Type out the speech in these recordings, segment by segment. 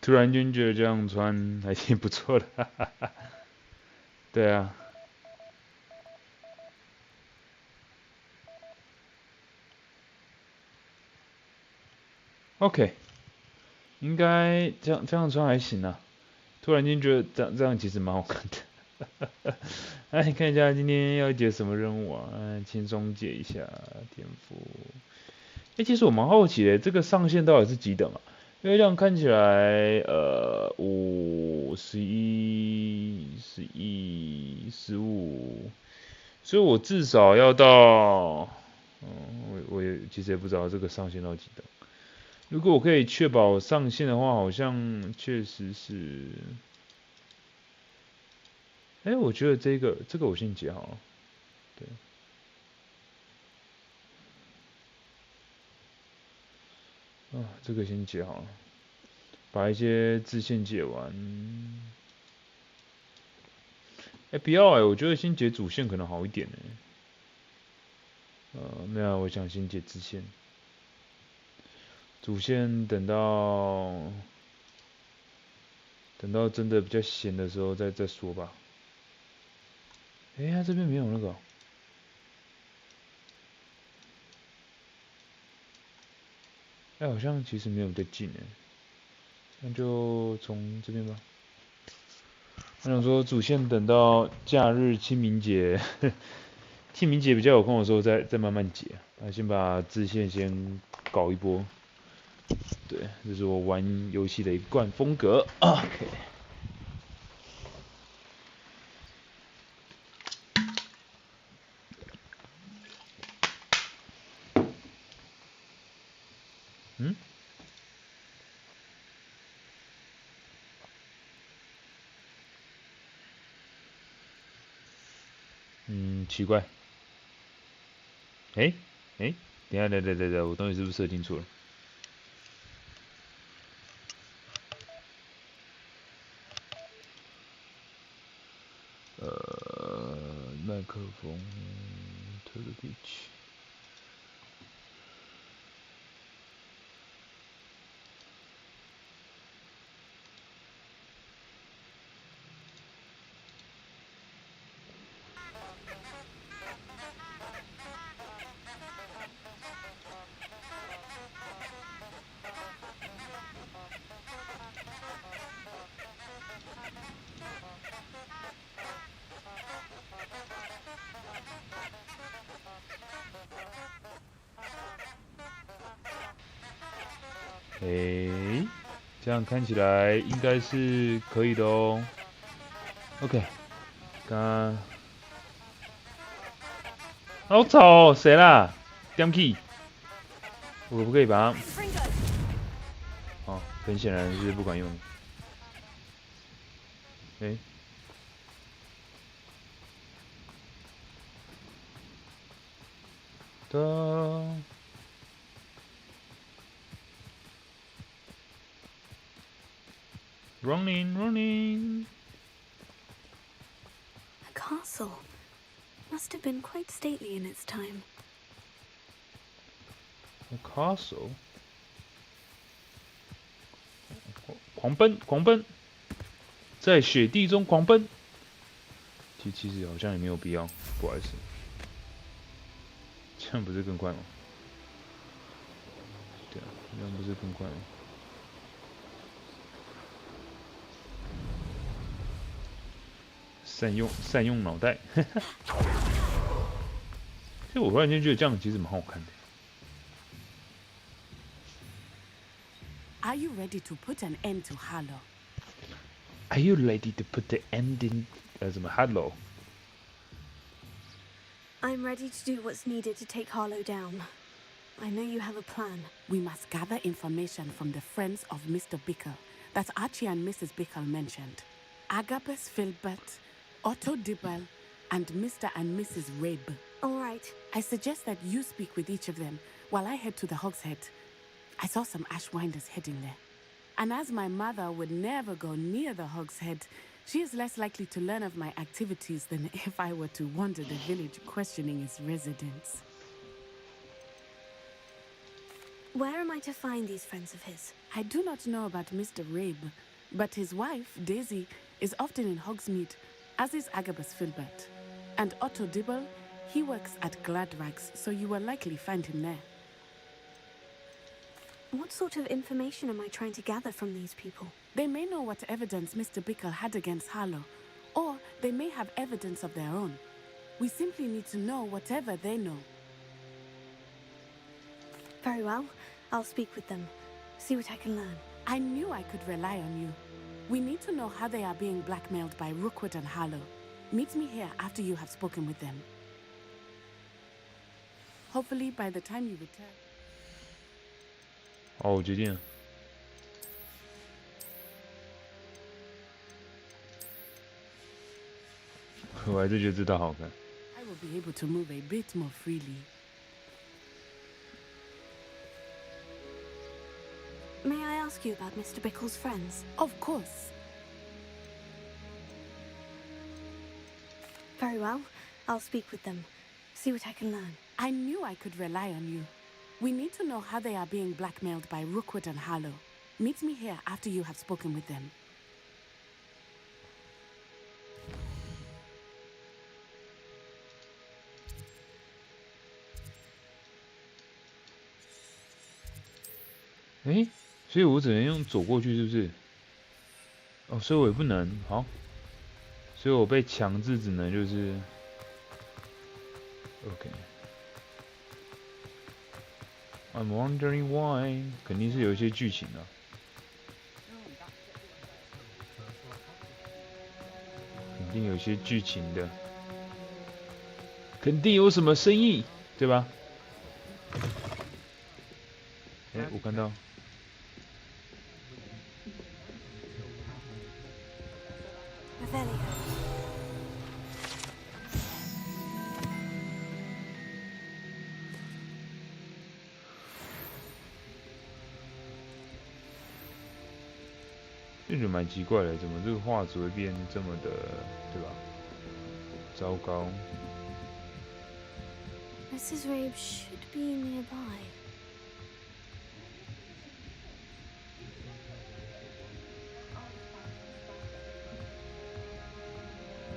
突然间觉得这样穿还挺不错的，哈哈哈。对啊。OK， 应该这样穿还行啊。突然间觉得这样其实蛮好看的。哎，看一下今天要解什么任务啊？轻松解一下天赋。哎，其实我蛮好奇的，这个上限到底是几等啊？因为这样看起来，5、11、15，所以我至少要到，我也其实也不知道这个上限到几等。如果我可以确保上限的话，好像确实是，哎，我觉得这个我先解好了，对，这个先解好了，把一些支线解完。哎，不要哎，我觉得先解主线可能好一点呢。没有，我想先解支线，主线等到真的比较闲的时候再说吧。哎，他这边没有那个，哎，好像其实没有在近哎，那就从这边吧。我想说主线等到假日清明节，清明节比较有空的时候再慢慢解，先把支线先搞一波。对，这是我玩游戏的一贯风格。OK，嗯奇怪，哎哎，等一下等，我东西是不是设定错了？麦克风特个 pitch。诶，这样看起来应该是可以的哦。OK，刚好吵哦，谁啦 d a m key，我可不可以把它？哦，很显然是不管用。诶，的 running。A castle. Must have been quite stately in its time. A castle，狂奔，在雪地中狂奔。其实好像也没有必要，不好意思，这样不是更快吗？对啊，这样不是更快吗？善用脑袋。其实我忽然间觉得这样其实蛮好看的。Are you ready to put an end to Harlow? Are you ready to put the ending 什么 hello？ I'm ready to do what's needed to take Harlow down. I know you have a plan. We must gather information from the friends of Mr. Bickle that Archie and Mrs. Bickle mentioned. Agabus Filbert, Otto Dibble, and Mr. and Mrs. Rabe. All right. I suggest that you speak with each of them while I head to the Hogshead. I saw some Ashwinders heading there. And as my mother would never go near the Hogshead, she is less likely to learn of my activities than if I were to wander the village questioning its residents. Where am I to find these friends of his? I do not know about Mr. Rabe, but his wife, Daisy, is often in Hogsmeade, as is Agabus Filbert. And Otto Dibble, he works at Gladrags, so you will likely find him there. What sort of information am I trying to gather from these people? They may know what evidence Mr. Bickle had against Harlow, or they may have evidence of their own. We simply need to know whatever they know. Very well. I'll speak with them. See what I can learn. I knew I could rely on you. We need to know how they are being blackmailed by Rookwood and Harlow. Meet me here after you have spoken with them. Hopefully by the time you return. 好，我决定了。我还是觉得这套好看。I will be able to move a bit more freely. May I ask you about Mr. Bickle's friends? Of course. Very well. I'll speak with them. See what I can learn. I knew I could rely on you. We need to know how they are being blackmailed by Rookwood and Harlow. Meet me here after you have spoken with them. 诶，所以我只能用走过去，是不是？哦，所以我也不能。好，所以我被强制只能就是，OK。I'm wondering why， 肯定是有一些剧情的、肯定有一些剧情的，肯定有什么生意，对吧？诶，我看到。这就蛮奇怪的，怎么这个画质会变这么的，对吧？糟糕。Mrs. Rabe should be nearby.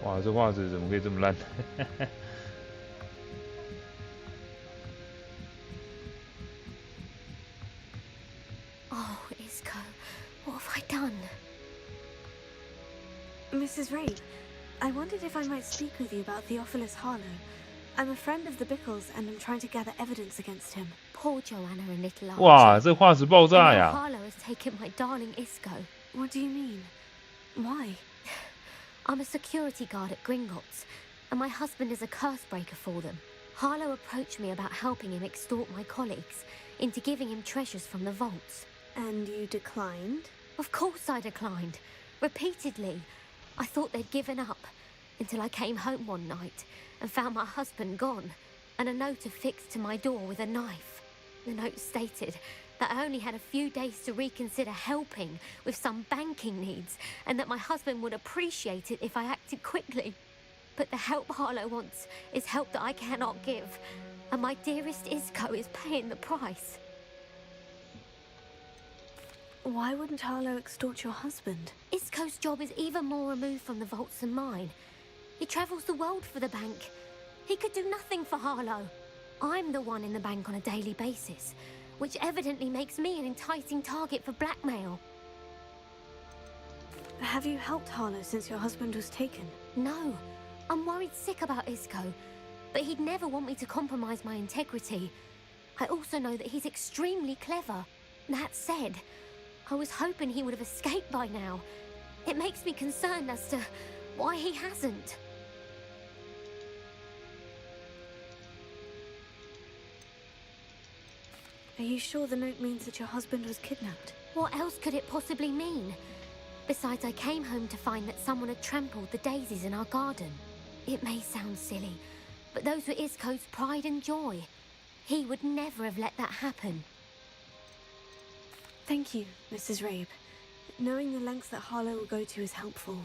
哇，这画质怎么可以这么烂？Oh, Isco, what have I done? Mrs. Rabe, I wondered if I might speak with you about Theophilus Harlow. I'm a friend of the Bickles and I'm trying to gather evidence against him. Poor Joanna and little Archie. 哇，这画质爆炸 And now 呀！ Harlow has taken my darling Isco. What do you mean? Why? I'm a security guard at Gringotts, and my husband is a curse breaker for them. Harlow approached me about helping him extort my colleagues into giving him treasures from the vaults. And you declined? Of course I declined. Repeatedly. I thought they'd given up, until I came home one night and found my husband gone, and a note affixed to my door with a knife. The note stated that I only had a few days to reconsider helping with some banking needs, and that my husband would appreciate it if I acted quickly. But the help Harlow wants is help that I cannot give, and my dearest Isco is paying the price. Why wouldn't Harlow extort your husband? Isco's job is even more removed from the vaults than mine. He travels the world for the bank. He could do nothing for Harlow. I'm the one in the bank on a daily basis, which evidently makes me an enticing target for blackmail. Have you helped Harlow since your husband was taken? No, I'm worried sick about Isco, but he'd never want me to compromise my integrity. I also know that he's extremely clever. That said, I was hoping he would have escaped by now. It makes me concerned as to why he hasn't. Are you sure the note means that your husband was kidnapped? What else could it possibly mean? Besides, I came home to find that someone had trampled the daisies in our garden. It may sound silly, but those were Isco's pride and joy. He would never have let that happen. Thank you, Mrs. Rabe. Knowing the lengths that Harlow will go to is helpful,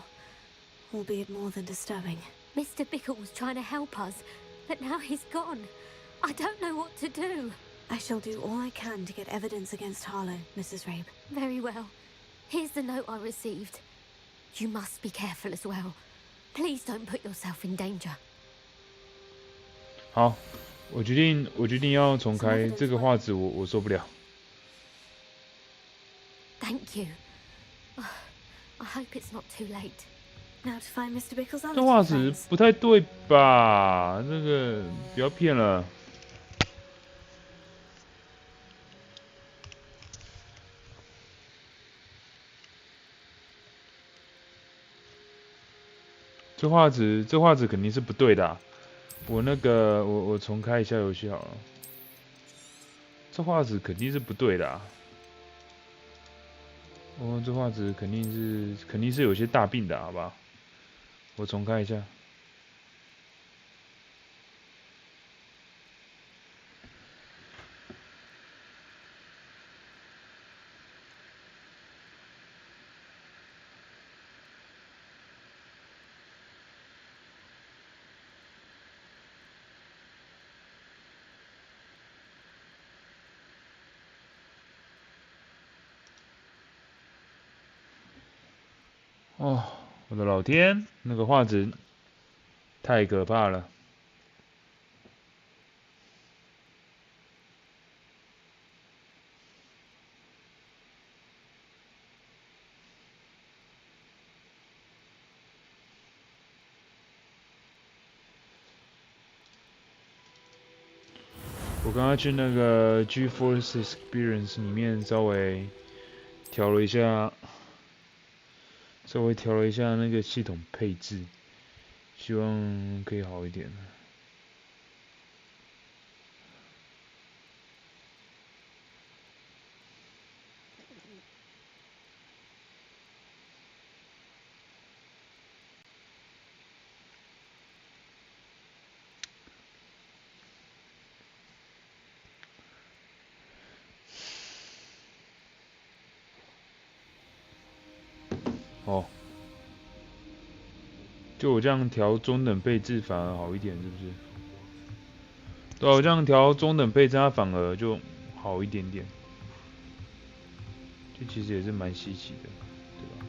albeit more than disturbing. Mr. Bickle was trying to help us, but now he's gone. I don't know what to do. I shall do all I can to get evidence against Harlow, Mrs. Rabe. Very well. Here's the note I received. You must be careful as well. Please don't put yourself in danger. 好，我决定要重开这个画质我受不了。Thank you. I hope it's not too late. Now to find Mr. Bickle's 这 other 画 two 质 friends. 不太对吧？这个不要骗了。这画质肯定是不对的啊、我重开一下游戏好了。这画质肯定是不对的啊。这画质肯定是有些大病的，好吧？我重开一下。哦，我的老天，那个画质太可怕了。我刚刚去那个 GeForce Experience 里面稍微调了一下那个系统配置，希望可以好一点。哦，就我这样调中等配置反而好一点，是不是？对啊，我这样调中等配置，它反而就好一点点。这其实也是蛮稀奇的，对吧？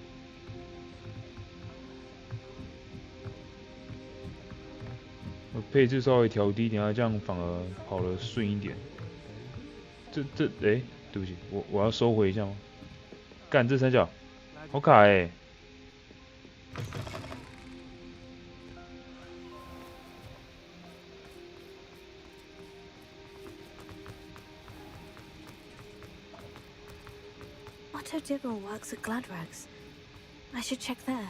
我配置稍微调低一点，它这样反而跑得顺一点。对不起，我要收回一下吗？干这三角，好卡欸。Otto Dibble works at Gladrags. I should check there.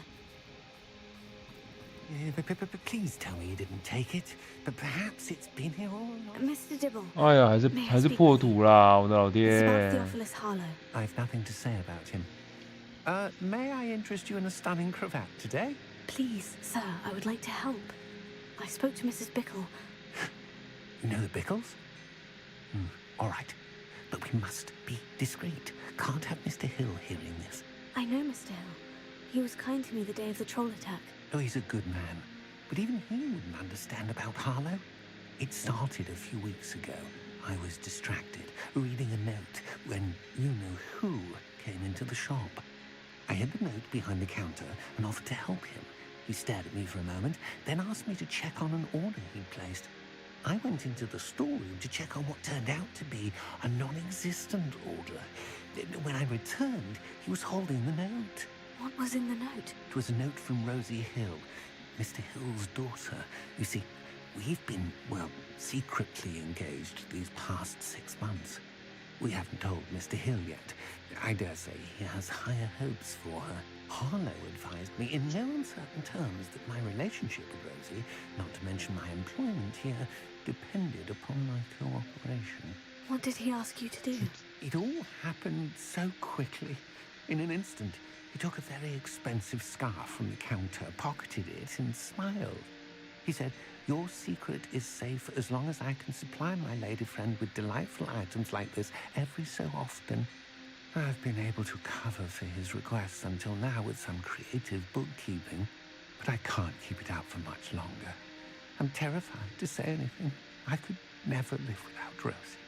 Please tell me you didn't take it. But perhaps it's been here all along. Mr. Dibble. 哎呀，还是破土啦，我的老 It's about 爹。 Theophilus Harlow. I've nothing to say about him. May I interest you in a stunning cravat today? Please, sir, I would like to help. I spoke to Mrs. Bickle. You know the Bickles? All right. But we must be discreet. Can't have Mr. Hill hearing this. I know Mr. Hill. He was kind to me the day of the troll attack. Oh, he's a good man. But even he wouldn't understand about Harlow. It started a few weeks ago. I was distracted, reading a note, when you-know-who came into the shop. I hid the note behind the counter and offered to help him. He stared at me for a moment, then asked me to check on an order he'd placed. I went into the storeroom to check on what turned out to be a non-existent order. When I returned, he was holding the note. What was in the note? It was a note from Rosie Hill, Mr. Hill's daughter. You see, we've been, well, secretly engaged these past 6 months. We haven't told Mr. Hill yet. I dare say he has higher hopes for her. Harlow advised me in no uncertain terms that my relationship with Rosie, not to mention my employment here, depended upon my cooperation. What did he ask you to do? It all happened so quickly. In an instant, he took a very expensive scarf from the counter, pocketed it, and smiled. He said, "Your secret is safe as long as I can supply my lady friend with delightful items like this every so often." I've been able to cover for his requests until now with some creative bookkeeping, but I can't keep it out for much longer. I'm terrified to say anything. I could never live without Rosie.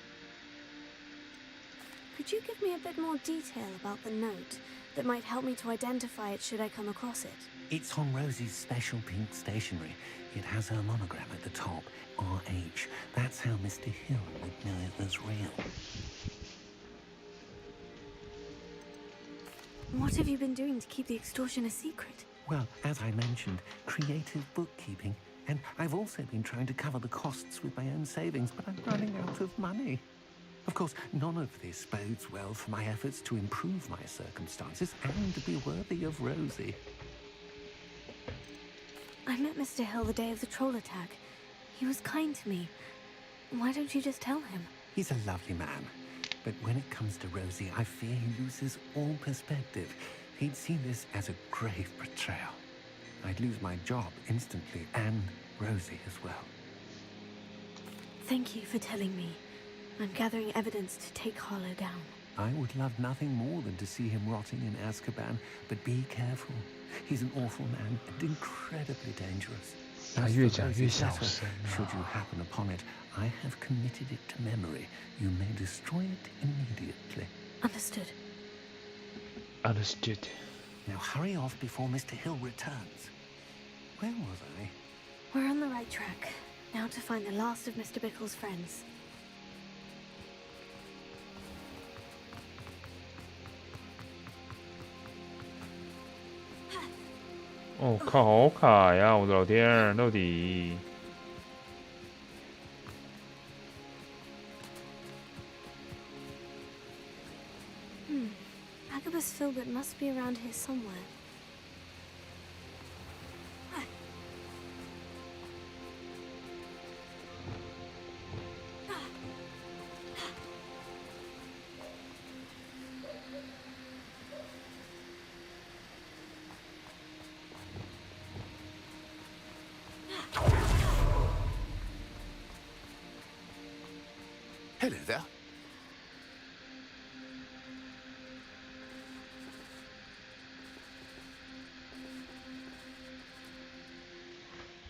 Could you give me a bit more detail about the note that might help me to identify it should I come across it? It's on Rosie's special pink stationery. It has her monogram at the top, RH. That's how Mr. Hill would know it was real. What have you been doing to keep the extortion a secret? Well, as I mentioned, creative bookkeeping. And I've also been trying to cover the costs with my own savings, but I'm running out of money. Of course, none of this bodes well for my efforts to improve my circumstances and to be worthy of Rosie. I met Mr. Hill the day of the troll attack. He was kind to me. Why don't you just tell him? He's a lovely man. But when it comes to Rosie, I fear he loses all perspective. He'd see this as a grave betrayal. I'd lose my job instantly, and Rosie as well. Thank you for telling me. I'm gathering evidence to take Harlow down. I would love nothing more than to see him rotting in Azkaban, but be careful. He's an awful man and incredibly dangerous. 他 As 越 for 讲越 Rosie's 小 letter, 声 should you 啊。 happen upon it, I have committed it to memory. You may destroy it immediately. Understood. Understood. Now hurry off before Mr. Hill returns. Where was I? We're on the right track. Now to find the last of Mr. Bickle's friends. 哦靠，好卡呀！我的老天儿，到底。Agabus Filbert must be around here somewhere. Hello there.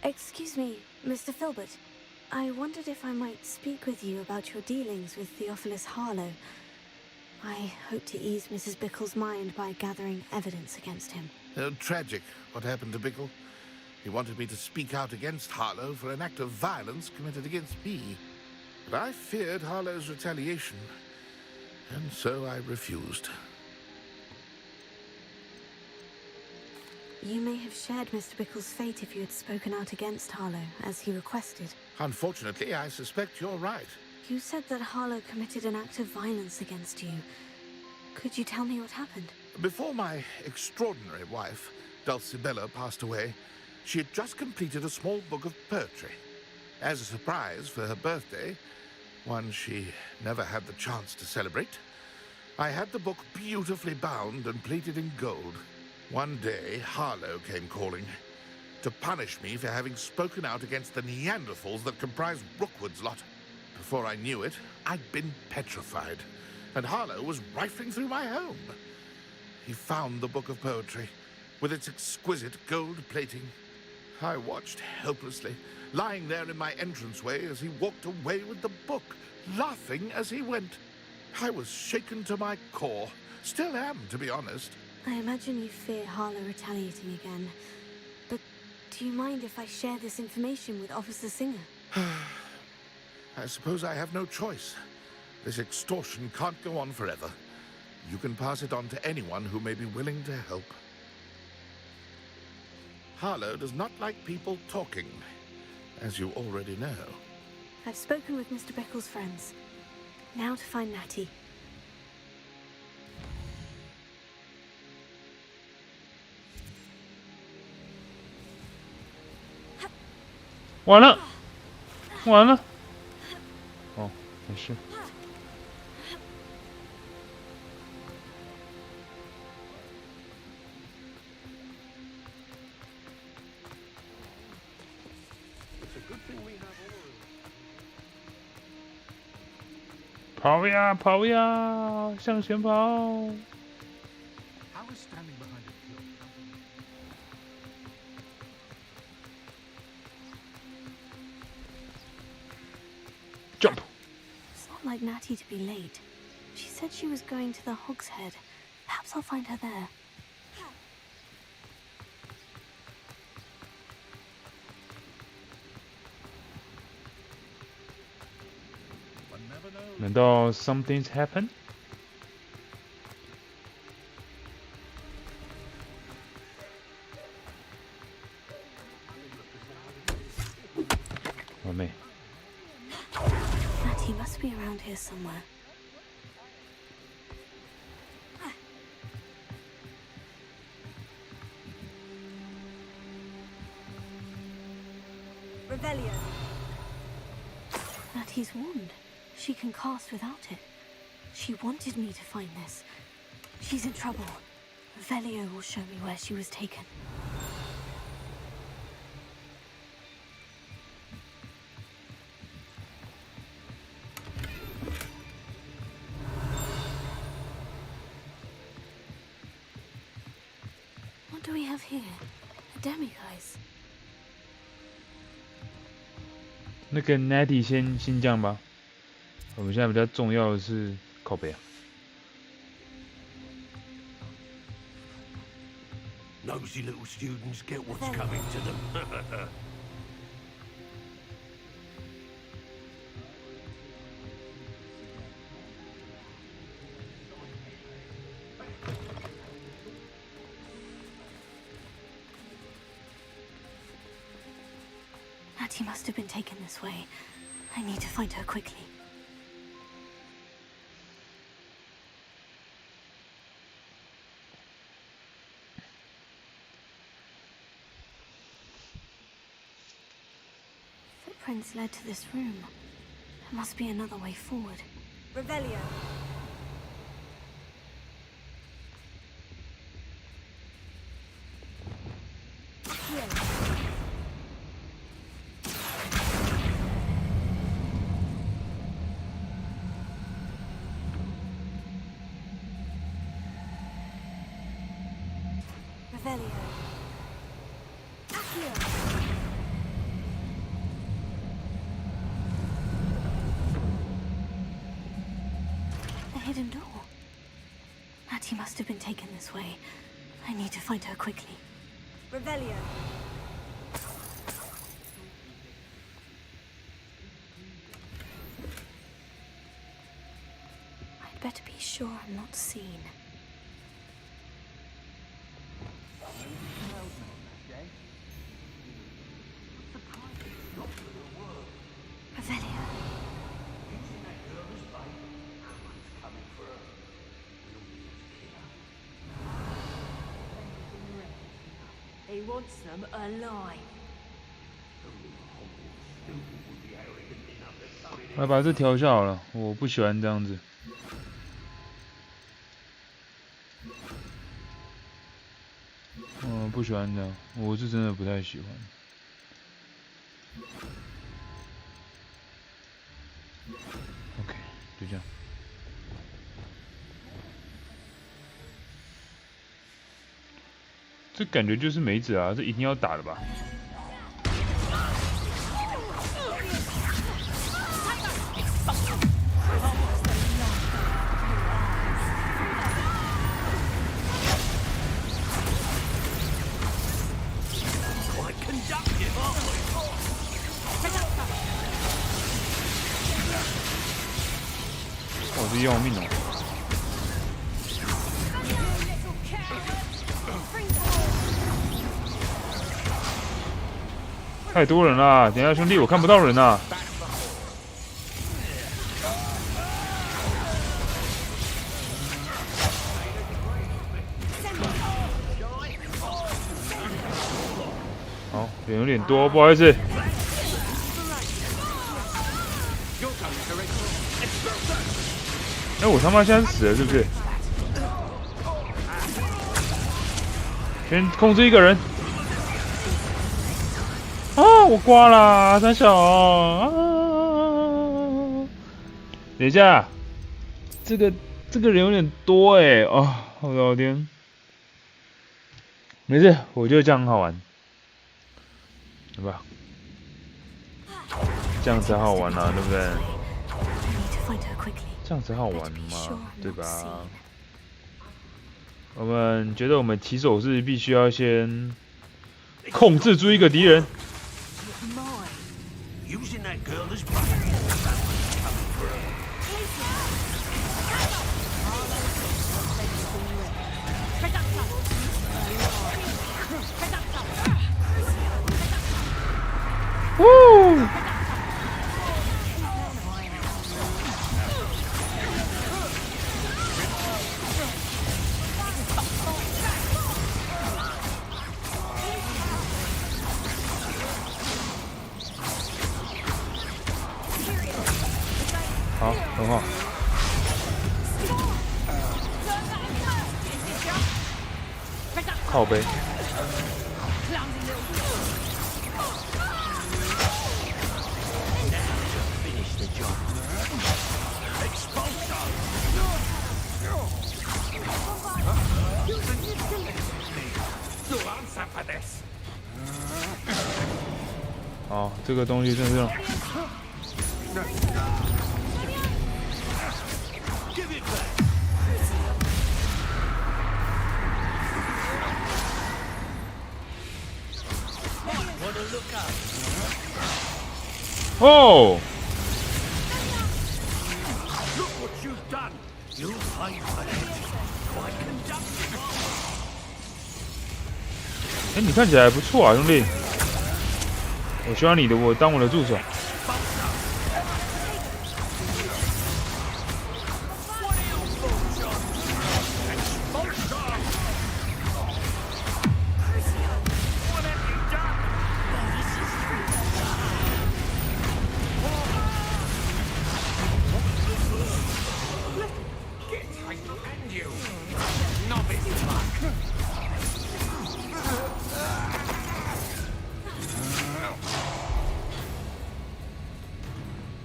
Excuse me, Mr. Filbert. I wondered if I might speak with you about your dealings with Theophilus Harlow. I hope to ease Mrs. Bickle's mind by gathering evidence against him. Tragic, what happened to Bickle. He wanted me to speak out against Harlow for an act of violence committed against me. But I feared Harlow's retaliation, and so I refused. You may have shared Mr. Bickle's fate if you had spoken out against Harlow, as he requested. Unfortunately, I suspect you're right. You said that Harlow committed an act of violence against you. Could you tell me what happened? Before my extraordinary wife, Dulcibella, passed away, she had just completed a small book of poetry. As a surprise for her birthday, one she never had the chance to celebrate, I had the book beautifully bound and plated in gold. One day, Harlow came calling to punish me for having spoken out against the Neanderthals that comprised Rookwood's lot. Before I knew it, I'd been petrified, and Harlow was rifling through my home. He found the book of poetry, with its exquisite gold plating. I watched helplessly, lying there in my entranceway as he walked away with the book, laughing as he went. I was shaken to my core. Still am, to be honest. I imagine you fear Harlow retaliating again. But do you mind if I share this information with Officer Singer? I suppose I have no choice. This extortion can't go on forever. You can pass it on to anyone who may be willing to help. Harlow does not like people talking, as you already know. I've spoken with Mr. Bickle's friends. Now to find Natty. 完了，完了。哦，没事。跑呀跑呀，向前跑！ I was standing behind a field. Jump! It's not like Natty to be late. She said she was going to the Hogshead. Perhaps I'll find her there. 难道 something's happened？ 完美。 Matty must be around here somewhere. Revelio. Matty's wand. She can cast without it. She wanted me to find this. She's in trouble. Revelio will show me where she was taken. What do we have here? A demiguise. 那个 Natty 先这样吧。我们现在比较重要的是靠北啊。 Nosy little students get what's coming to them. Matty must have been taken this way. I need to find her quickly. Footprints led to this room. There must be another way forward. Revelio. Revelio. Accio. The hidden door. Matty must have been taken this way. I need to find her quickly. Revelio. I'd better be sure I'm not seen. Revelio. He wants them alive. 来把这调一下好了，我不喜欢这样子。不喜欢这样，我是真的不太喜欢。OK， 就这样。这感觉就是梅子啊，这一定要打的吧？ 我这要命哦！太多人了，等一下兄弟，我看不到人啊！好，人有点多，不好意思。 哎，我他妈现在死了是不是？先控制一个人。啊，我挂了，三小啊！等一下，这个人有点多哎，哦，我的老天！没事，我觉得这样很好玩，对吧？这样才好玩啊，对不对？这样子好玩 Better be 嘛 sure，I'm 对 not 吧？ seen. 我们觉得我们起手是必须要先控制住一个敌人。 Using that girl as bait. Woo！ 好，很好。靠背。好，这个东西真是。 哦！ Look what you've done. You'll pay for it. Quite conductive. 哎，你看起来还不错啊，兄弟。我需要你的，我当我的助手。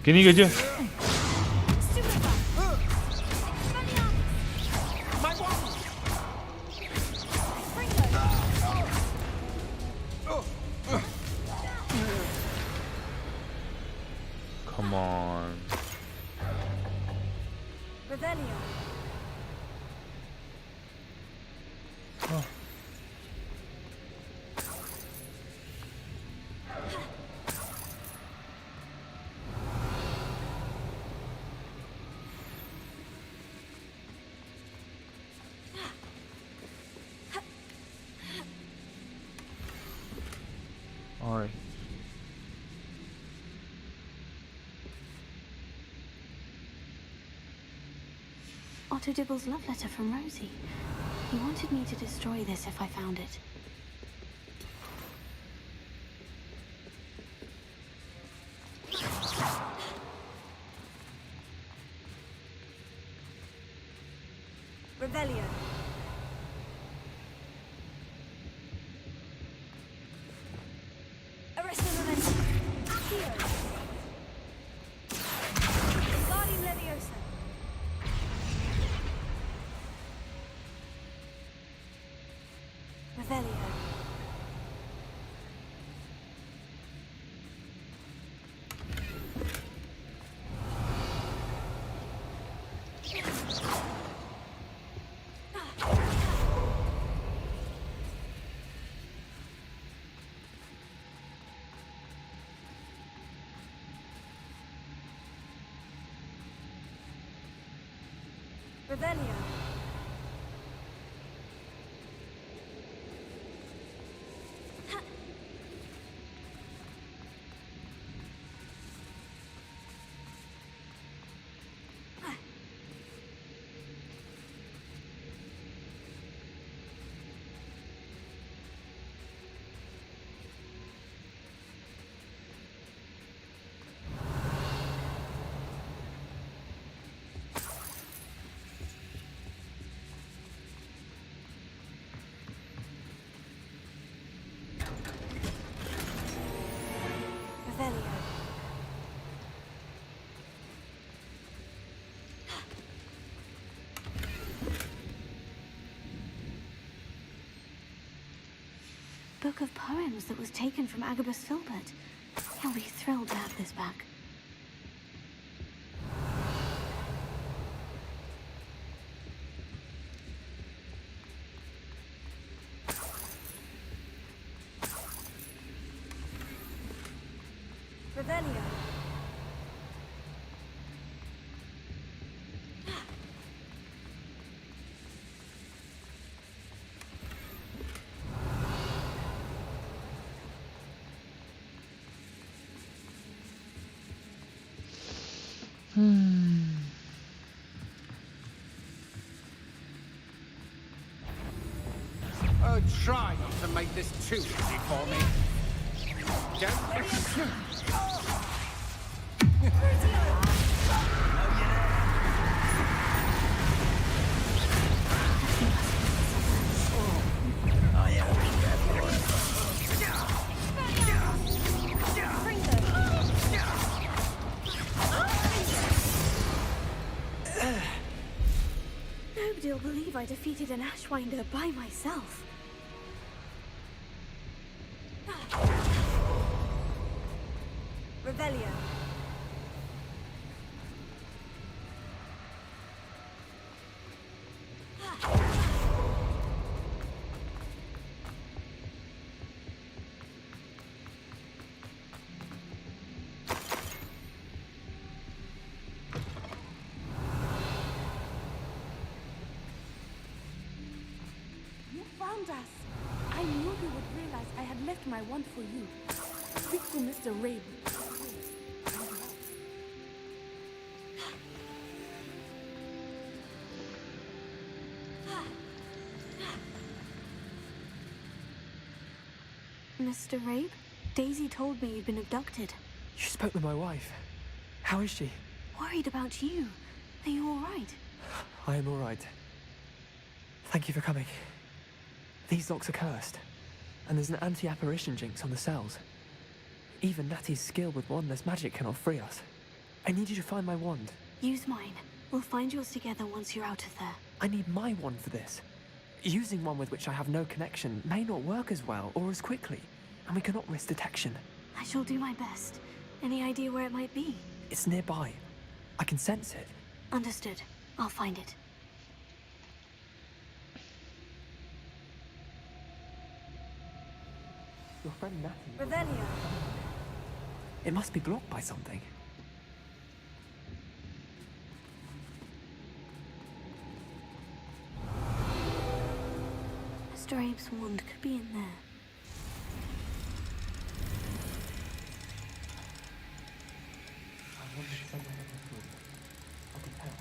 给你一个剑。Come on。啊 Alright. Otto Dibble's love letter from Rosie. He wanted me to destroy this if I found it. Revelio. Arresto Memento. Accio. Guardian Leviosa. Revelio. Revelio. Revelio. Book of poems that was taken from Agabus Filbert. He'll be thrilled to have this back. Revelio. Oh, try not to make this too easy for me. Nobody'll believe I defeated an Ashwinder by myself. Revelio. You found us. I knew you would realize I had left my wand for you. Speak to Mr. Rabe. Mr. Rabe, Daisy told me you'd been abducted. You spoke with my wife. How is she? Worried about you. Are you all right? I am all right. Thank you for coming. These locks are cursed, and there's an anti-apparition jinx on the cells. Even Natty's skill with wandless magic cannot free us. I need you to find my wand. Use mine. We'll find yours together once you're out of there. I need my wand for this. Using one with which I have no connection may not work as well or as quickly, and we cannot risk detection. I shall do my best. Any idea where it might be? It's nearby. I can sense it. Understood. I'll find it. Your friend Natty... Revelio. It must be blocked by something. Mr. Abe's wand could be in there. I wonder if someone else would. I could tell.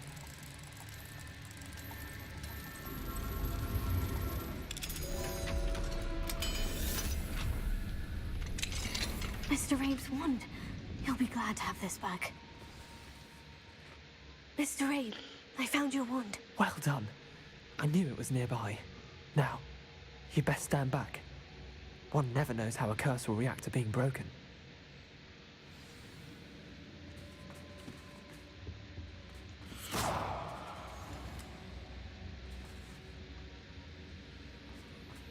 Mr. Abe's wand. He'll be glad to have this back. Mr. Abe, I found your wand. Well done. I knew it was nearby. Now, you best stand back. One never knows how a curse will react to being broken.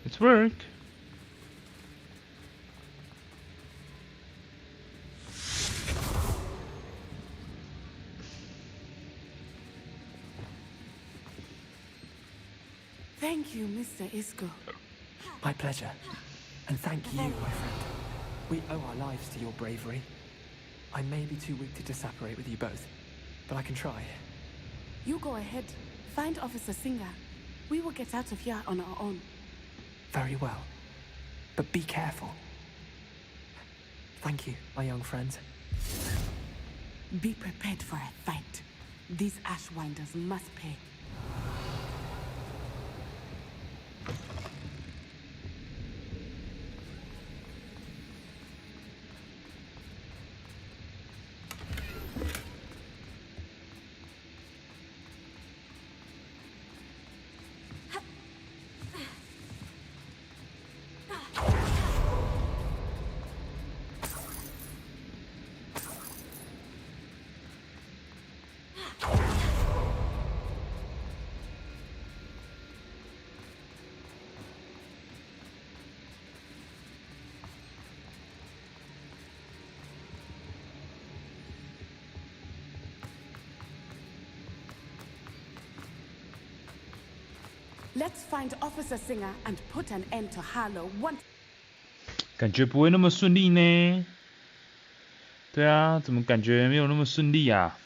It's work. Thank you, Mr. Isco. My pleasure. And thank you, my friend. We owe our lives to your bravery. I may be too weak to disapparate with you both, but I can try. You go ahead. Find Officer Singer. We will get out of here on our own. Very well. But be careful. Thank you, my young friends. Be prepared for a fight. These Ashwinders must pay. Let's find Officer Singer and put an end to Harlow once. 感觉不会那么顺利呢。对啊，怎么感觉没有那么顺利啊？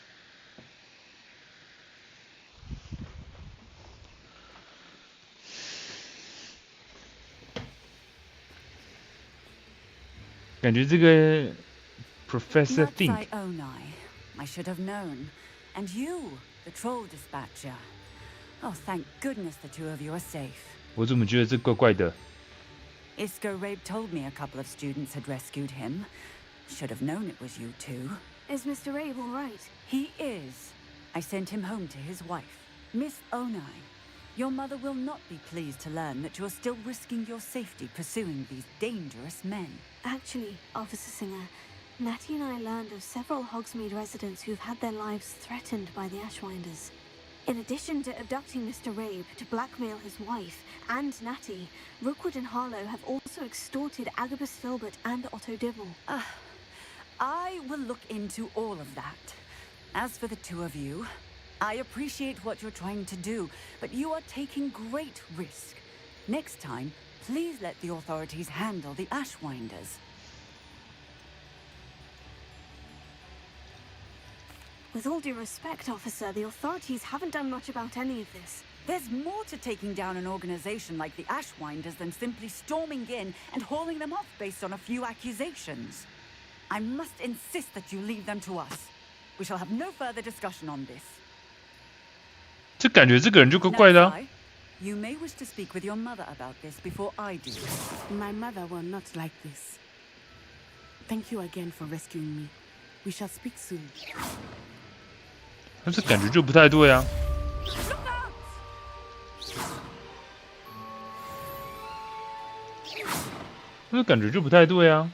感觉这个 Professor Think， I should have known. And you, the troll dispatcher. Oh, thank goodness the two of you are safe. 我怎么觉得这怪怪的？ Isco Rabe told me a couple of students had rescued him. Should have known it was you two. Is Mr. Rabe all right? He is. I sent him home to his wife, Miss Onai. Your mother will not be pleased to learn that you're still risking your safety pursuing these dangerous men. Actually, Officer Singer, Natty and I learned of several Hogsmeade residents who've had their lives threatened by the Ashwinders. In addition to abducting Mr. Rabe to blackmail his wife and Natty, Rookwood and Harlow have also extorted Agabus Filbert and Otto Dibble. I will look into all of that. As for the two of you, I appreciate what you're trying to do, but you are taking great risk. Next time, please let the authorities handle the Ashwinders. With all due respect, officer, the authorities haven't done much about any of this. There's more to taking down an organization like the Ashwinders than simply storming in and hauling them off based on a few accusations. I must insist that you leave them to us. We shall have no further discussion on this. 这感觉这个人就怪怪的、啊。 You may wish to speak with your mother about this before I do. My mother will not like this. Thank you again for rescuing me. We shall speak soon. 那这感觉就不太对啊。那感觉就不太对啊。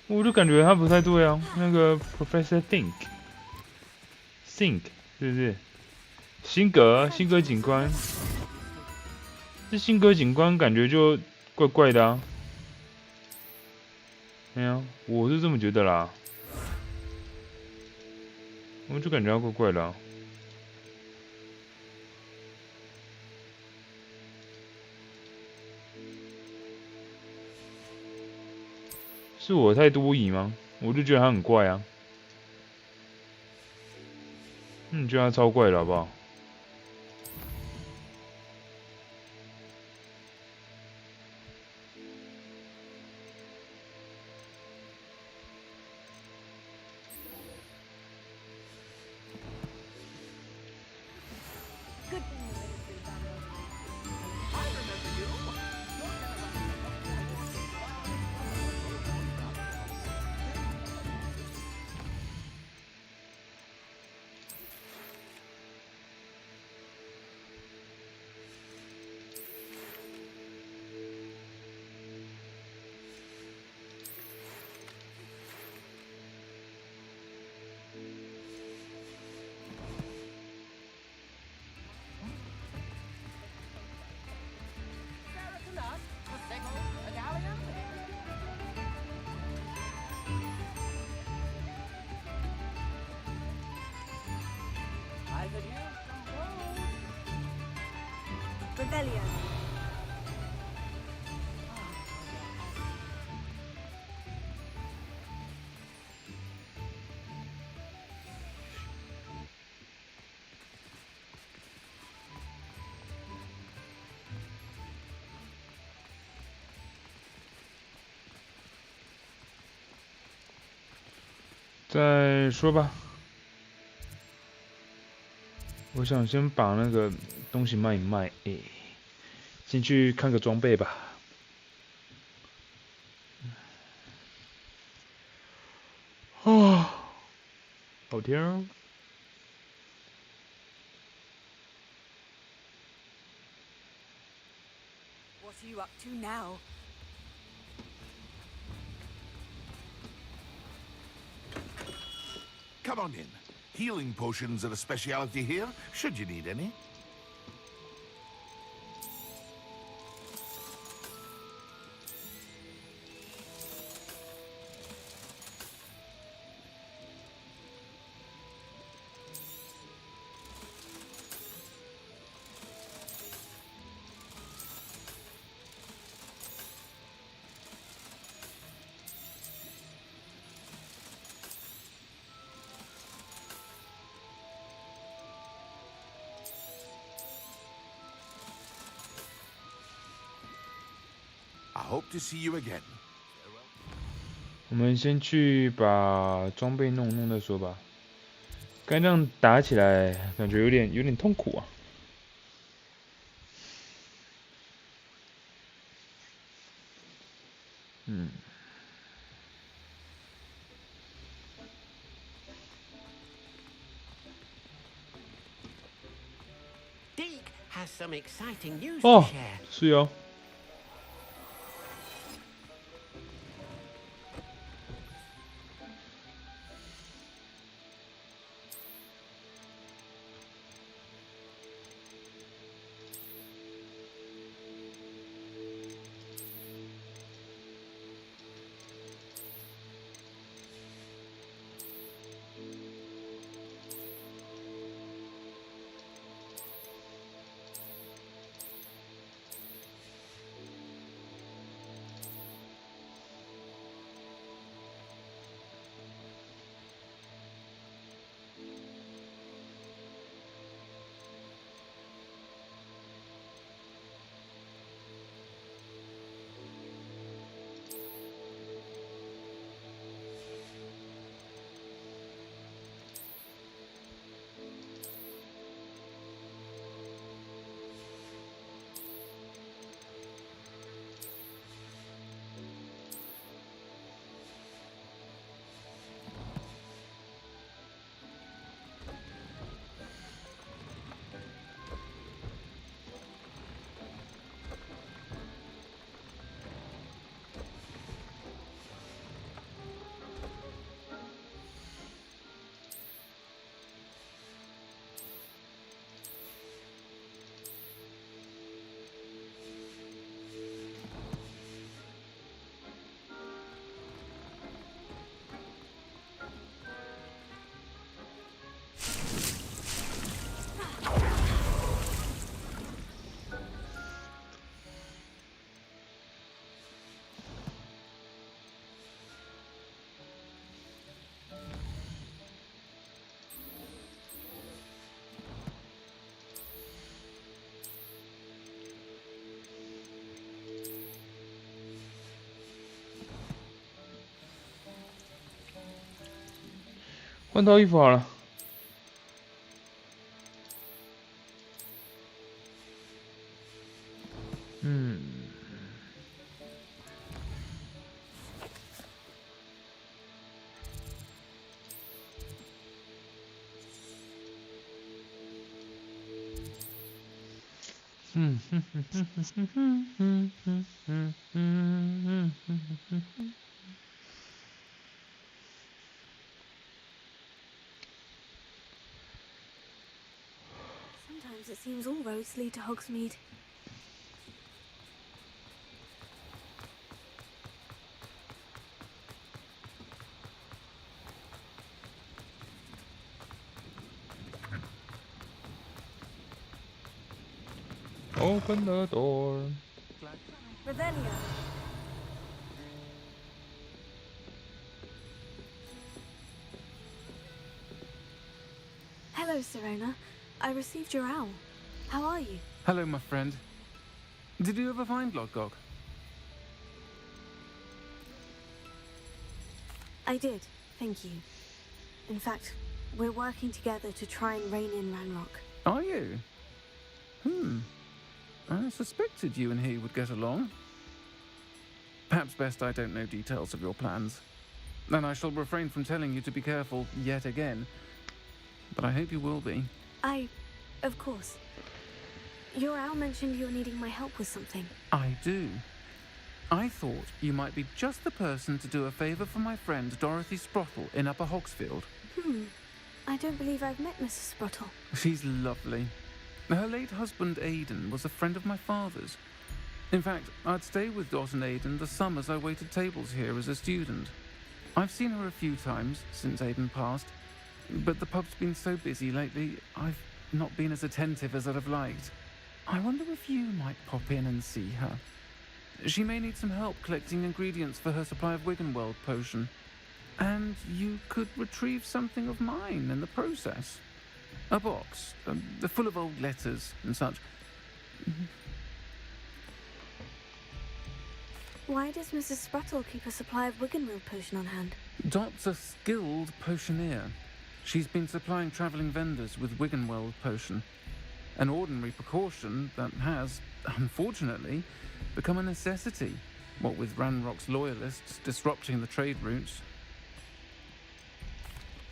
我就感觉他不太对啊。那个 Professor Think 是不是？辛格警官，这辛格警官感觉就怪怪的啊。哎呀，我是这么觉得啦。我就感觉他怪怪的啊。是我太多疑吗？我就觉得他很怪啊。你觉得他超怪的好不好？Revelio. 再说吧。我想先把那个东西卖一卖，先去看个装备吧。好天啊！ What are you up to now? Come on in. Healing potions are a specialty here, should you need any. hope to see you again. 我们先去把装备弄再说吧。刚这样打起来，感觉有点痛苦啊。Deke has some exciting news 哦 to share. 是哦。换套衣服好了。Sometimes it seems all roads lead to Hogsmeade. Open the door. Revelio. Hello, Serena. I received your owl. How are you? Hello, my friend. Did you ever find Lodgok? I did, thank you. In fact, we're working together to try and rein in Ranrock. Are you? I suspected you and he would get along. Perhaps best I don't know details of your plans. And I shall refrain from telling you to be careful yet again. But I hope you will be. Of course. Your owl mentioned you're needing my help with something. I do. I thought you might be just the person to do a favour for my friend Dorothy Sprottle in Upper Hogsfield. I don't believe I've met Mrs. Sprottle. She's lovely. Her late husband Aidan was a friend of my father's. In fact, I'd stay with Dot and Aidan the summers I waited tables here as a student. I've seen her a few times since Aidan passed, but the pub's been so busy lately, I've not been as attentive as I'd have liked. I wonder if you might pop in and see her. She may need some help collecting ingredients for her supply of Wiggenweld potion. And you could retrieve something of mine in the process. A box, full of old letters and such. Why does Mrs. Spruttle keep a supply of Wiggenweld potion on hand? Dot's a skilled potioneer. She's been supplying travelling vendors with Wiggenweld potion. An ordinary precaution that has, unfortunately, become a necessity, what with Ranrock's loyalists disrupting the trade routes.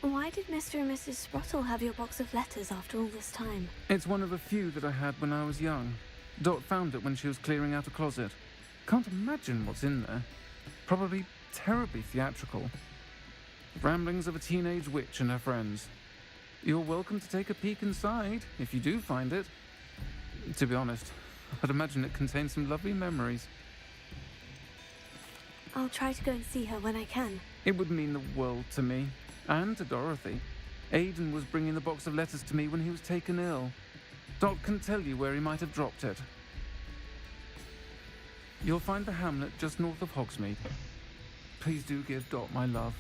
Why did Mr. and Mrs. Spruttle have your box of letters after all this time? It's one of a few that I had when I was young. Dot found it when she was clearing out a closet. Can't imagine what's in there. Probably terribly theatrical. Ramblings of a teenage witch and her friends. You're welcome to take a peek inside, if you do find it. To be honest, I'd imagine it contains some lovely memories. I'll try to go and see her when I can. It would mean the world to me, and to Dorothy. Aidan was bringing the box of letters to me when he was taken ill. Dot can tell you where he might have dropped it. You'll find the hamlet just north of Hogsmeade. Please do give Dot my love.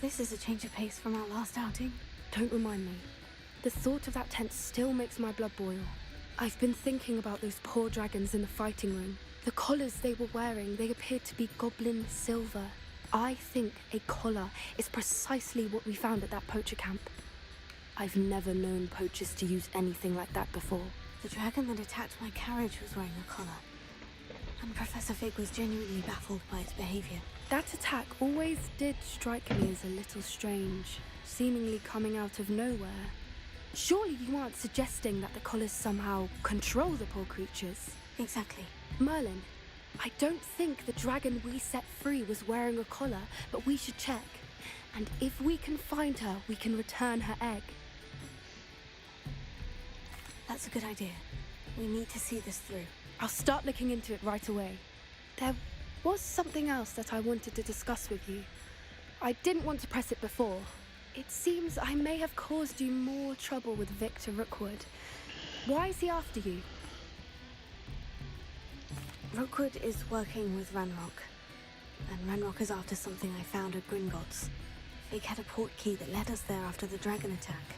This is a change of pace from our last outing. Don't remind me. The thought of that tent still makes my blood boil. I've been thinking about those poor dragons in the fighting room. The collars they were wearing, they appeared to be goblin silver. I think a collar is precisely what we found at that poacher camp. I've never known poachers to use anything like that before. The dragon that attacked my carriage was wearing a collar. And Professor Fig was genuinely baffled by its behavior. That attack always did strike me as a little strange, seemingly coming out of nowhere. Surely you aren't suggesting that the collars somehow control the poor creatures? Exactly. Merlin, I don't think the dragon we set free was wearing a collar, but we should check. And if we can find her, we can return her egg. That's a good idea. We need to see this through. I'll start looking into it right away. There was something else that I wanted to discuss with you. I didn't want to press it before. It seems I may have caused you more trouble with Victor Rookwood. Why is he after you? Rookwood is working with Ranrock. And Ranrock is after something I found at Gringotts. Fig had a port key that led us there after the dragon attack.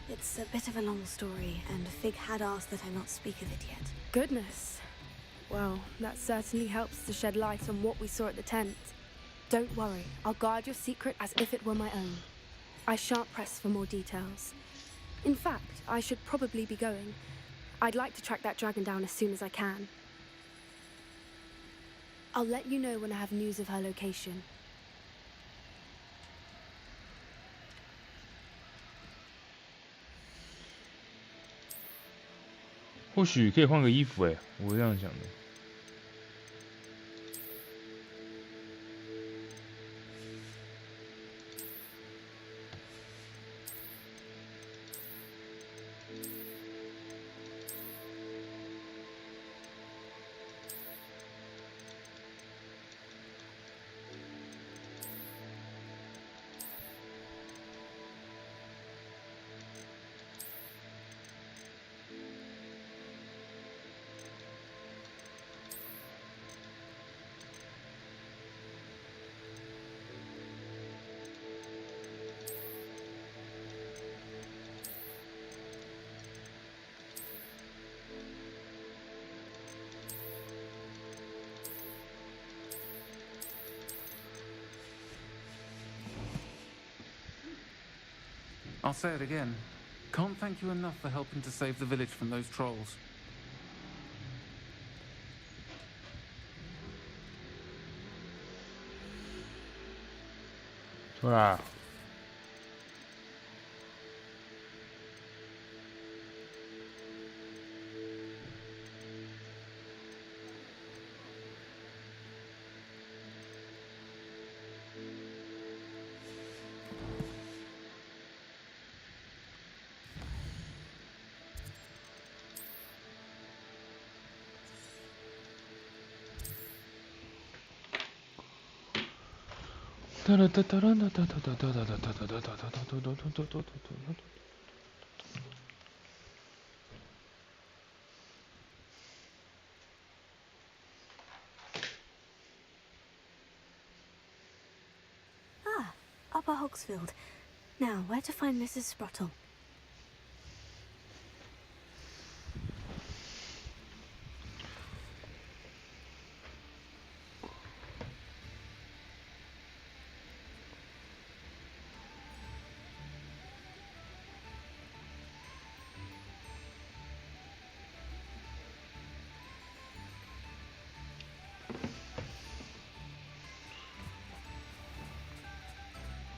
It's a bit of a long story, and Fig had asked that I not speak of it yet. Goodness. Well, that certainly helps to shed light on what we saw at the tent. Don't worry, I'll guard your secret as if it were my own. I shan't press for more details. In fact, I should probably be going. I'd like to track that dragon down as soon as I can. I'll let you know when I have news of her location.或许可以换个衣服我这样想的。I'll say it again. Can't thank you enough for helping to save the village from those trolls. Voilà. Ah, Upper Hogsfield. Now, where to find Mrs. Sprottle?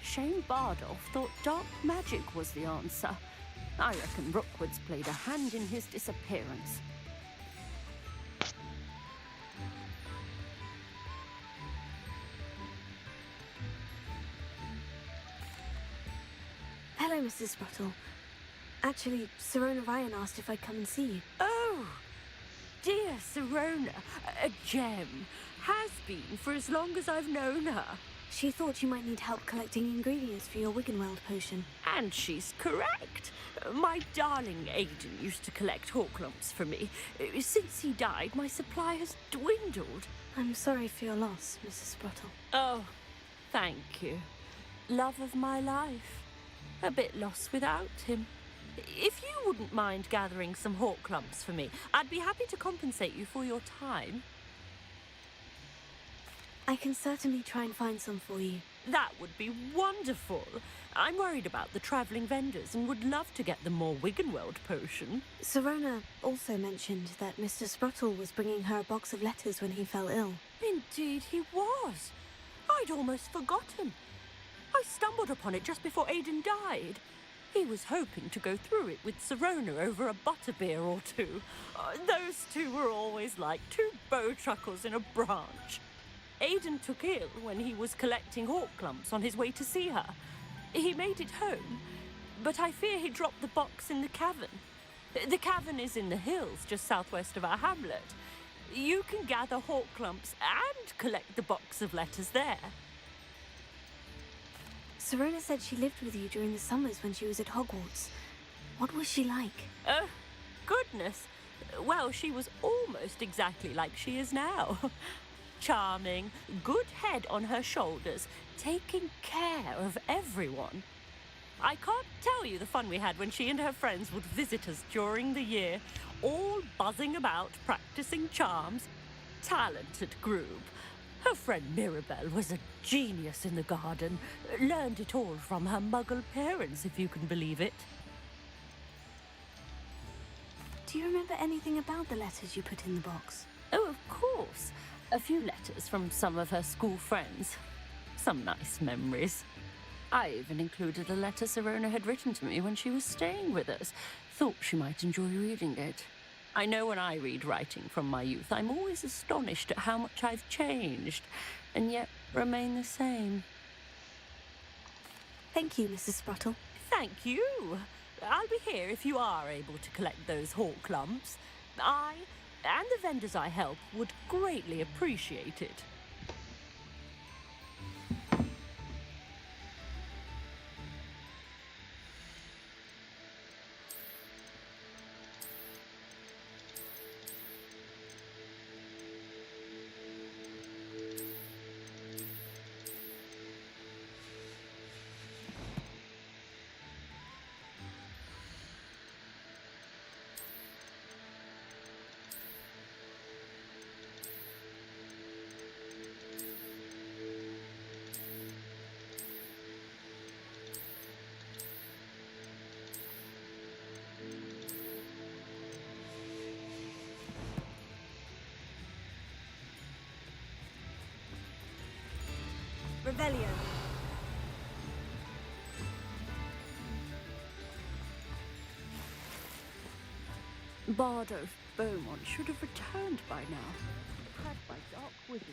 Shane Bardolph thought dark magic was the answer. I reckon Rookwood's played a hand in his disappearance. Hello, Mrs. Sprottle. Actually, Sirona Ryan asked if I'd come and see you. Oh, dear Sirona, a gem. Has been for as long as I've known her. She thought you might need help collecting ingredients for your Wiggenweld potion. And she's correct. My darling Aidan used to collect Horklumps for me. Since he died, my supply has dwindled. I'm sorry for your loss, Mrs. Sprottle. Oh, thank you. Love of my life. A bit lost without him. If you wouldn't mind gathering some Horklumps for me, I'd be happy to compensate you for your time. I can certainly try and find some for you. That would be wonderful. I'm worried about the travelling vendors and would love to get them more Wiggenweld potion. Sirona also mentioned that Mr. Sprottle was bringing her a box of letters when he fell ill. Indeed he was. I'd almost forgotten. I stumbled upon it just before Aidan died. He was hoping to go through it with Sirona over a butterbeer or two. Those two were always like two bowtruckles in a branch. Aidan took ill when he was collecting Horklumps on his way to see her. He made it home, but I fear he dropped the box in the cavern. The cavern is in the hills just southwest of our hamlet. You can gather Horklumps and collect the box of letters there. Sirona said she lived with you during the summers when she was at Hogwarts. What was she like? Oh, goodness. Well, she was almost exactly like she is now. Charming, good head on her shoulders, taking care of everyone. I can't tell you the fun we had when she and her friends would visit us during the year, all buzzing about, practicing charms. Talented group. Her friend Mirabelle was a genius in the garden. Learned it all from her muggle parents, if you can believe it. Do you remember anything about the letters you put in the box? Oh, of course. A few letters from some of her school friends. Some nice memories. I even included a letter Sirona had written to me when she was staying with us. Thought she might enjoy reading it. I know when I read writing from my youth, I'm always astonished at how much I've changed, and yet remain the same. Thank you, Mrs. Sprottle. Thank you. I'll be here if you are able to collect those Horklumps. I and the vendors I help would greatly appreciate it. Revelio. Bardolph Beaumont should have returned by now. Had by dark wizards.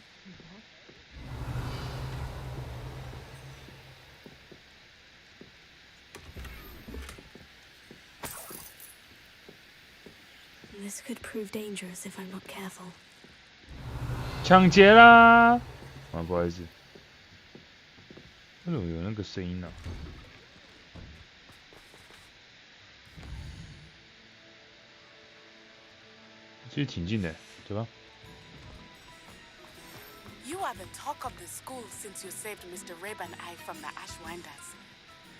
This could prove dangerous if I'm not careful. 抢劫啦！啊，不好意思。为什么有那个声音呢、其实挺近的，对吧？ You are the talk of the school since you saved Mr. Reb and I from the Ashwinders.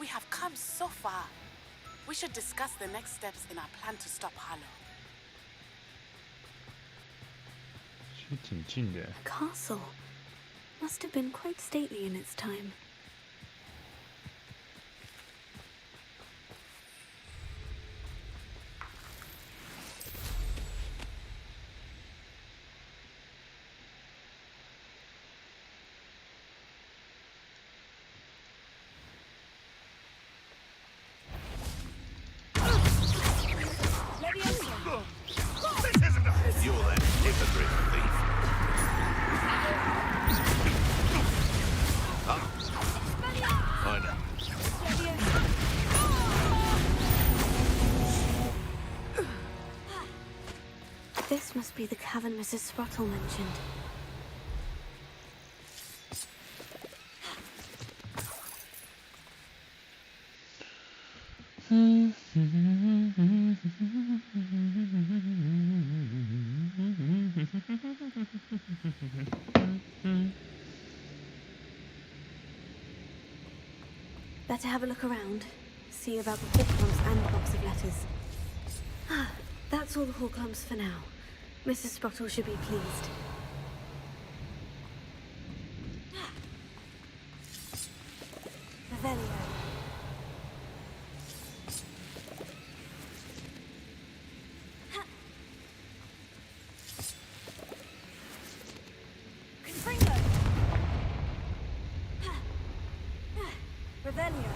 We have come so far. We should discuss the next steps in our plan to stop Harlow. 其实挺近的。 A castle must have been quite stately in its time. You're that hypocrite thief. I know. This must be the cavern Mrs. Sprottle mentioned. Better have a look around. See about the Horklumps and the box of letters. Ah, that's all the Horklumps for now. Mrs. Sprottle should be pleased. Revelio. Confringo. Revelio.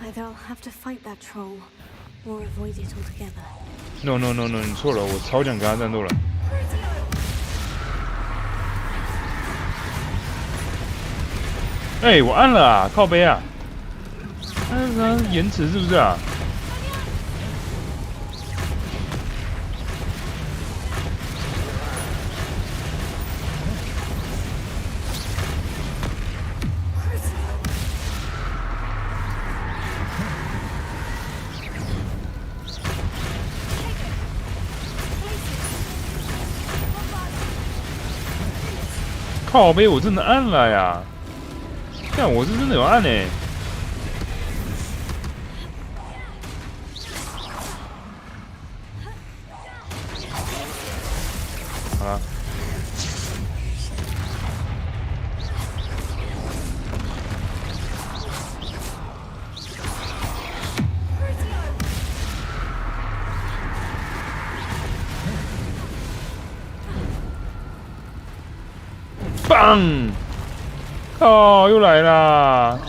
Either I'll have to fight that troll, or avoid it altogether. No， 你错了，我超想跟他战斗了。哎，我按了啊，靠背啊！他延迟是不是啊？靠背，我真的按了呀！看，我是真的有按呢。好了。棒！靠，又来啦！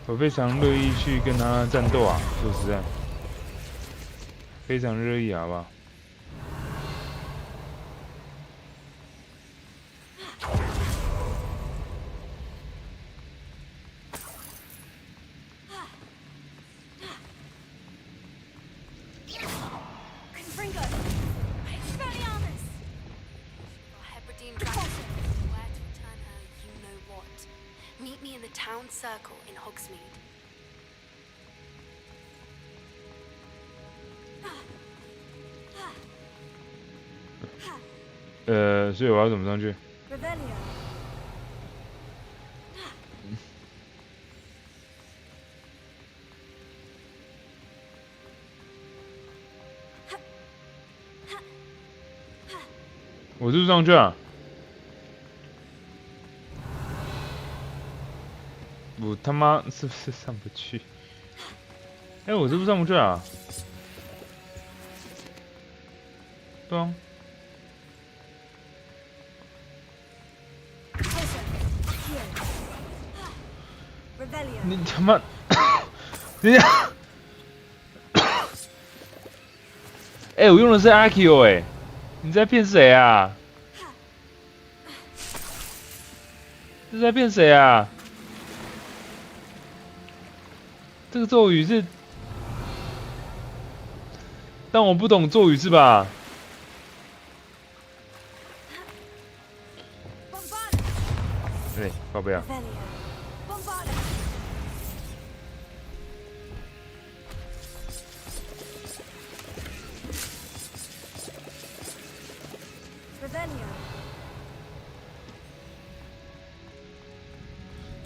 我非常乐意去跟他战斗啊！说实在，非常乐意，好不好？Meet me in the town circle in Hogsmeade. 所以我要怎么上去？我是不是上去啊？我他妈是不是上不去？哎、我是不是上不去啊？对啊。你他妈，等一下！哎、我用的是阿 Q 哎，你在骗谁啊？这是在骗谁啊？这个咒语是，但我不懂咒语是吧？对，宝贝啊。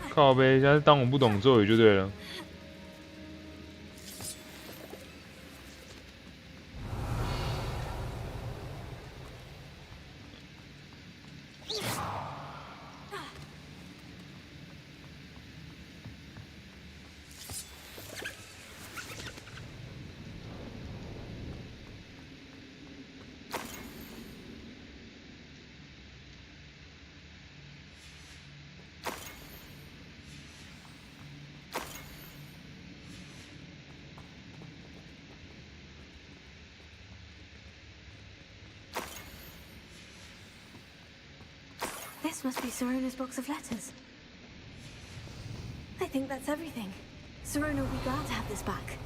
靠呗，现在当我不懂咒语就对了。This must be Sorona's box of letters. I think that's everything. Sorona will be glad to have this back.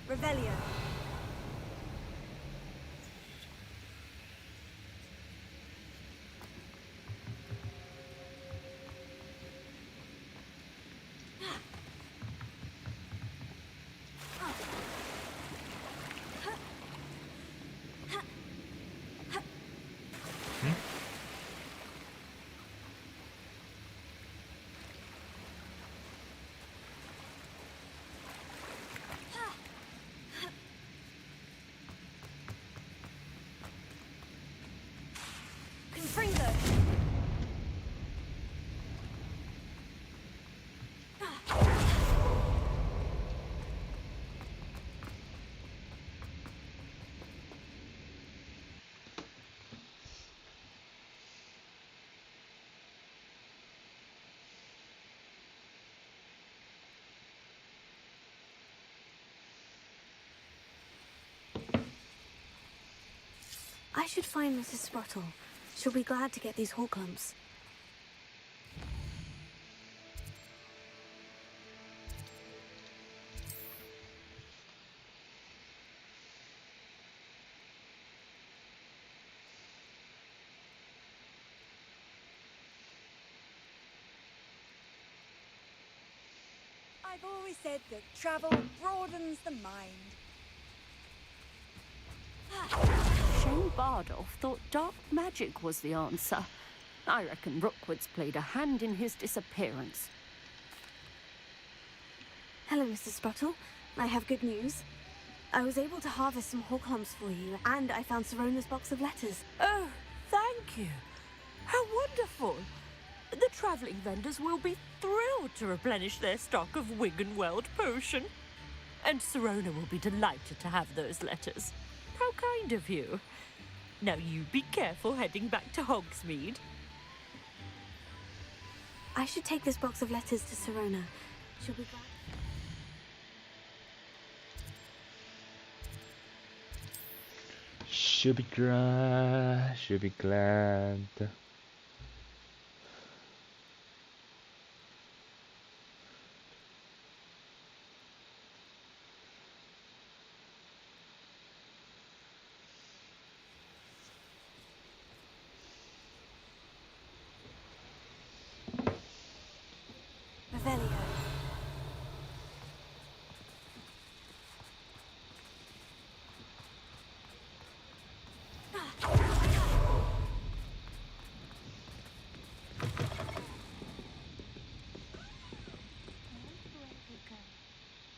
Revelio. Confringo. I should find Mrs. Sprottle. She'll be glad to get these horklumps. I've always said that travel broadens the mind. Shane Bardolph thought dark magic was the answer. I reckon Rookwood's played a hand in his disappearance. Hello, Mrs. Sprottle. I have good news. I was able to harvest some horklumps for you, and I found Sorona's box of letters. Oh, thank you. How wonderful. The travelling vendors will be thrilled to replenish their stock of Wiggenweld potion. And Sorona will be delighted to have those letters. How kind of you. Now you be careful heading back to Hogsmeade. I should take this box of letters to Sorona. She'll be glad. She'll be glad. She'll be glad. Revelio.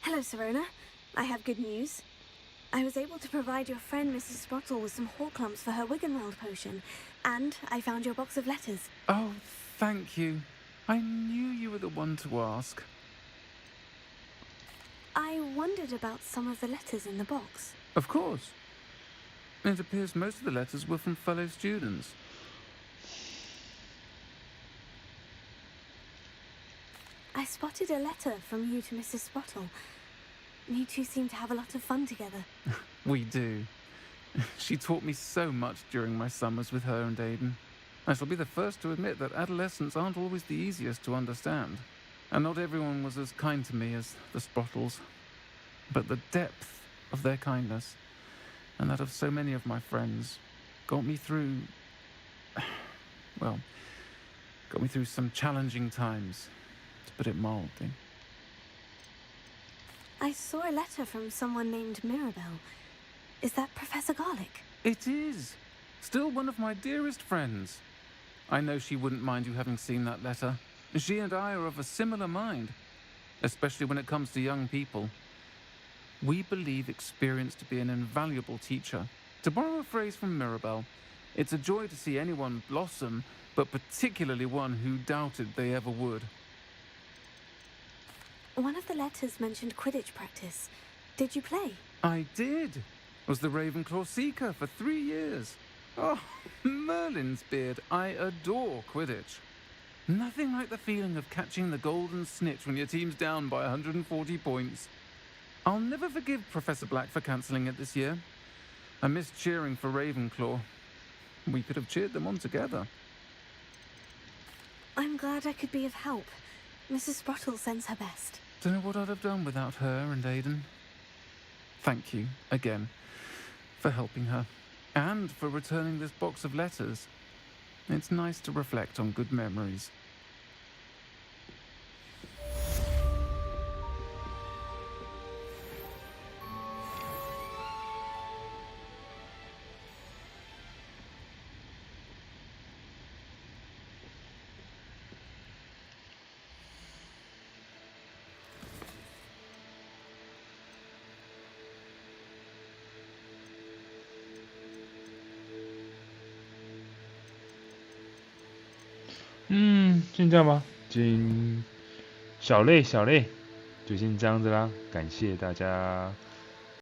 Hello, Sorona. I have good news. I was able to provide your friend Mrs. Sprottle with some horklumps for her Wiggenweld potion, and I found your box of letters. Oh, thank you. I knew you were the one to ask. I wondered about some of the letters in the box. Of course. It appears most of the letters were from fellow students. I spotted a letter from you to Mrs. Sprottle. You two seem to have a lot of fun together. We do. She taught me so much during my summers with her and Aiden. I shall be the first to admit that adolescents aren't always the easiest to understand. And not everyone was as kind to me as the Sprottles. But the depth of their kindness, and that of so many of my friends, got me through... well, got me through some challenging times, to put it mildly. I saw a letter from someone named Mirabelle. Is that Professor Garlick? It is. Still one of my dearest friends. I know she wouldn't mind you having seen that letter. She and I are of a similar mind, especially when it comes to young people. We believe experience to be an invaluable teacher. To borrow a phrase from Mirabelle, it's a joy to see anyone blossom, but particularly one who doubted they ever would. One of the letters mentioned Quidditch practice. Did you play? I did. Was the Ravenclaw Seeker for 3 years. Oh, Merlin's beard. I adore Quidditch. Nothing like the feeling of catching the golden snitch when your team's down by 140 points. I'll never forgive Professor Black for cancelling it this year. I missed cheering for Ravenclaw. We could have cheered them on together. I'm glad I could be of help. Mrs. Sprottle sends her best. Don't know what I'd have done without her and Aiden. Thank you, again, for helping her, and for returning this box of letters. It's nice to reflect on good memories.先这样吧，小累，就先这样子啦。感谢大家